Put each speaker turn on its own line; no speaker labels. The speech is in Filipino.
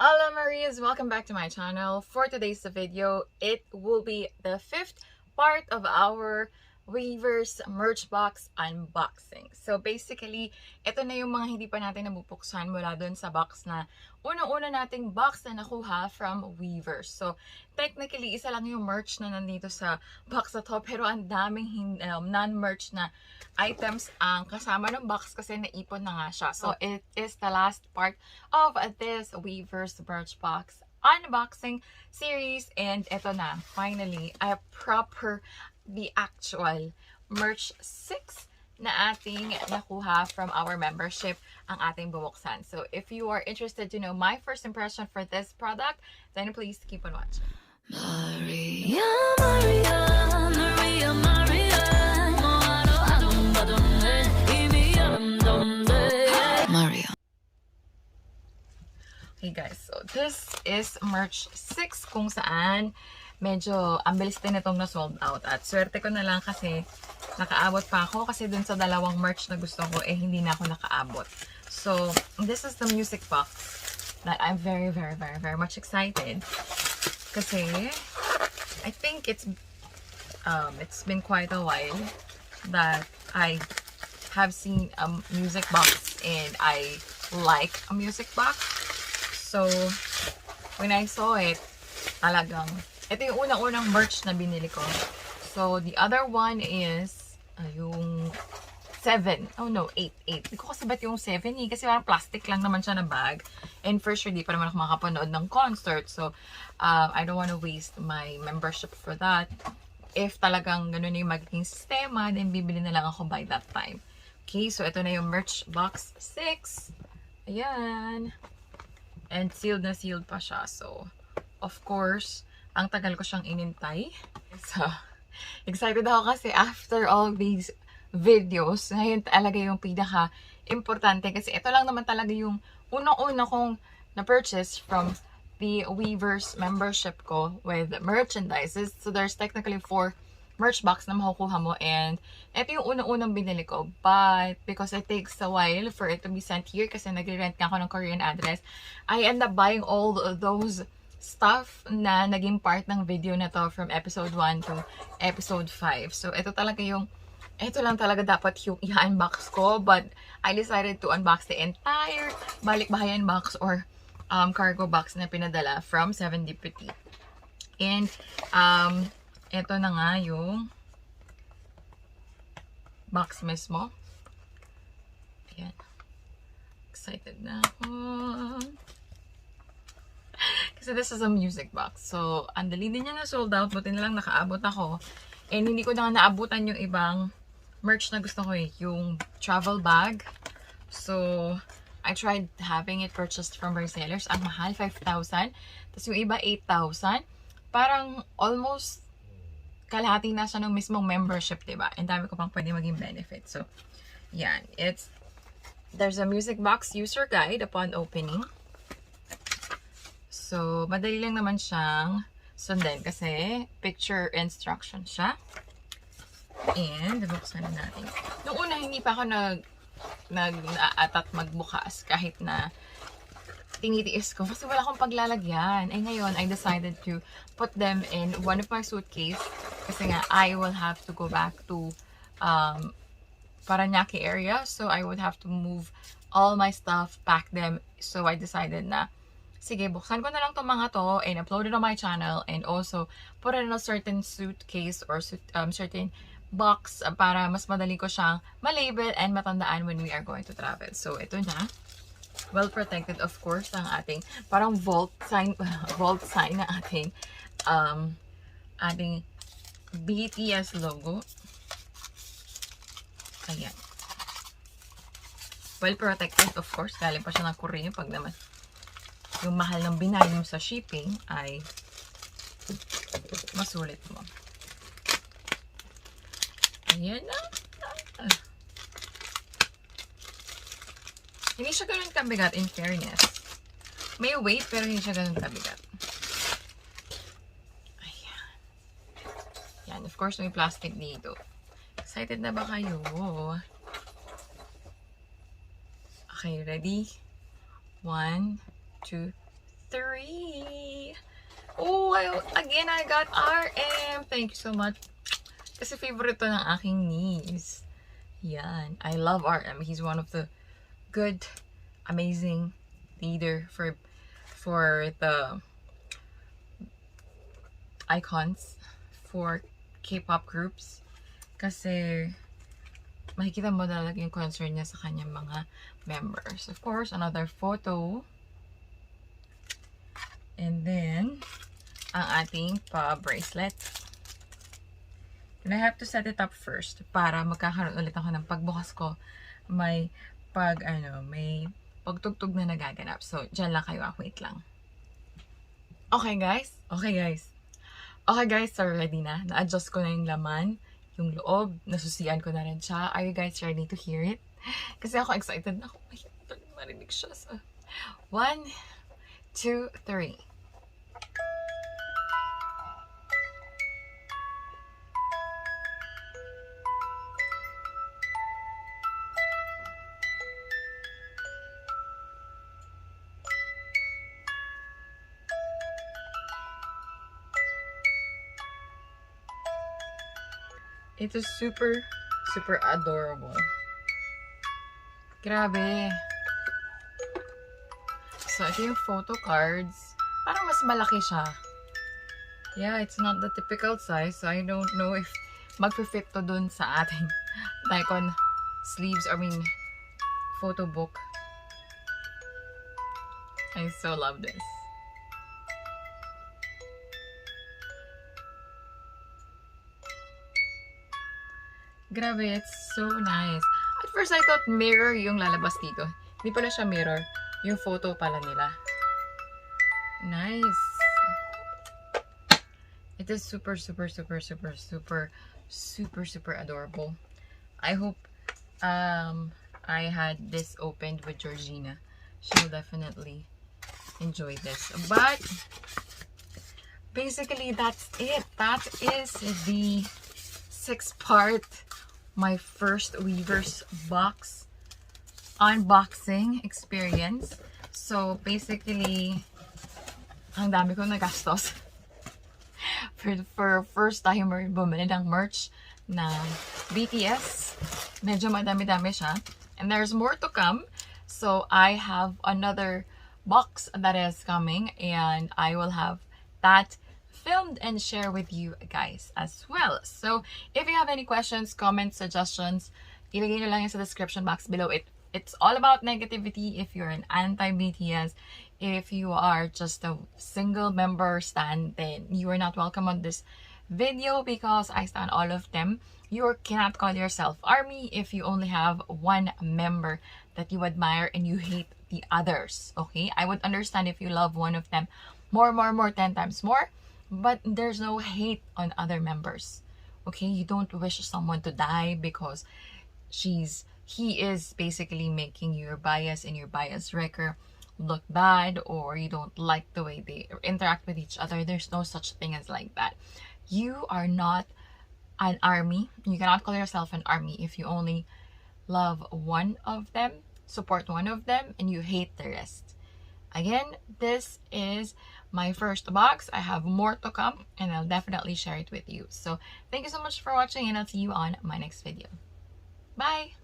Hello Marias, welcome back to my channel. For today's video, it will be the 5th part of our Weverse merch box unboxing. So basically, ito na yung mga hindi pa natin nabubuksan mula dun sa box na unang-una nating box na nakuha from Weverse. So technically, isa lang yung merch na nandito sa box na to, pero ang daming non-merch na items ang kasama ng box kasi naipon na nga siya. So it is the last part of this Weverse merch box unboxing series, and ito na, finally, the actual merch 6 na ating nakuha from our membership ang ating bubuksan. So if you are interested to know my first impression for this product, then please keep on watching. Maria, Maria, Maria, Maria. Maria. Hey guys, so this is merch 6 kung saan medyo ang bilis din itong na-sold out. At swerte ko na lang kasi nakaabot pa ako kasi dun sa dalawang merch na gusto ko hindi na ako nakaabot. So this is the music box that I'm very much excited kasi I think it's been quite a while that I have seen a music box and I like a music box. So when I saw it, talagang ito yung unang-unang merch na binili ko. So the other one is yung 7. Oh no, 8. Hindi ko kasabot yung 7 kasi parang plastic lang naman siya na bag. And for sure, di pa naman ako makapanood ng concert. So I don't want to waste my membership for that. If talagang ganun yung magiging sistema, then bibili na lang ako by that time. Okay, so ito na yung merch box 6. Ayan. And sealed na sealed pa siya. So, of course, ang tagal ko siyang inintay. So, excited ako kasi after all these videos, ngayon talaga yung pinaka-importante. Kasi ito lang naman talaga yung unang-una kong na-purchase from the Weverse membership ko with merchandises. So, there's technically 4 merch box na makukuha mo, and ito yung unang-unang binili ko, but because it takes a while for it to be sent here kasi nagre-rent nga ako ng Korean address, I end up buying all those stuff na naging part ng video na to from episode 1 to episode 5. So ito lang talaga dapat yung i-unbox ko, but I decided to unbox the entire balikbahayan box or cargo box na pinadala from 7DPT. And ito na nga yung box mismo. Ayan. Excited na ako. Kasi this is a music box. So, ang dali din niya na sold out. Buti na lang nakaabot ako. And hindi ko na naabutan yung ibang merch na gusto ko yung travel bag. So, I tried having it purchased from resellers. Ang mahal, 5,000. Tapos yung iba, 8,000. Parang almost kalahati na siya ng mismong membership, diba? And dami ko pang pwede maging benefit. So, yan. There's a music box user guide upon opening. So, madali lang naman siyang sundan kasi picture instruction siya. And, buksan na natin. Noong una, hindi pa ako nag-aatat magbukas kahit na tinitiis ko kasi wala akong paglalagyan. Eh ngayon, I decided to put them in one of my suitcase kasi nga, I will have to go back to Paranaque area. So, I would have to move all my stuff, pack them. So, I decided na, sige, buksan ko na lang itong mga to and upload it on my channel and also put it in a certain suitcase or certain box para mas madali ko siyang malabel and matandaan when we are going to travel. So, ito na. Well protected, of course, ang ating parang vault sign na ating BTS logo. Ayan. Well protected, of course, galing pa siya ng Korea. Pag naman yung mahal ng binayad mo sa shipping ay masulit mo. Ayan na. Hindi siya ganun kabigat, in fairness. May weight, pero hindi siya ganun kabigat. Ayan. Yan, of course, may plastic dito. Excited na ba kayo? Okay, ready? 1, 2, 3. Oh, again, I got RM. Thank you so much. Kasi favorite to ng aking niece. Yan. I love RM. He's one of the good, amazing leader for the icons for K-pop groups. Kasi makikita mo talaga yung concern niya sa kanyang mga members. Of course, another photo. And then, ang ating pa-bracelet. And I have to set it up first para magkakaroon ulit ako ng pagbukas ko. May pagtugtog na nagaganap. So, dyan lang kayo. Wait lang. Okay guys. So ready na. Na-adjust ko na yung laman, yung loob. Nasusian ko na rin siya. Are you guys ready to hear it? Kasi ako excited na ako. Marinig siya. So, 1, 2, 3. It is super, super adorable. Grabe. So, ito yung photo cards. Parang mas malaki siya. Yeah, it's not the typical size. So, I don't know if mag-fit to dun sa ating Nikon sleeves, photo book. I so love this. Grabe, it's so nice. At first, I thought mirror yung lalabas dito. Hindi pala siya mirror. Yung photo pala nila. Nice. It is super, super, super, super, super, super, super adorable. I hope I had this opened with Georgina. She'll definitely enjoy this. But, basically, that's it. That is the 6-part my first Weverse box unboxing experience. So basically, ang dami ko nagastos for first timer bumili ng merch na BTS. Medyo madami-dami siya. And there's more to come. So I have another box that is coming, and I will have that filmed and share with you guys as well. So if you have any questions, comments, suggestions, ilagay nyo lang yan sa description box below. It's all about negativity. If you're an anti-BTS, if you are just a single member stan, then you are not welcome on this video because I stan all of them. You cannot call yourself ARMY if you only have one member that you admire and you hate the others. Okay, I would understand if you love one of them more, 10 times more. But there's no hate on other members. Okay? You don't wish someone to die because he is basically making your bias and your bias wrecker look bad, or you don't like the way they interact with each other. There's no such thing as like that. You are not an ARMY. You cannot call yourself an ARMY if you only love one of them, support one of them, and you hate the rest. Again, this is my first box. I have more to come, and I'll definitely share it with you. So thank you so much for watching, and I'll see you on my next video. Bye!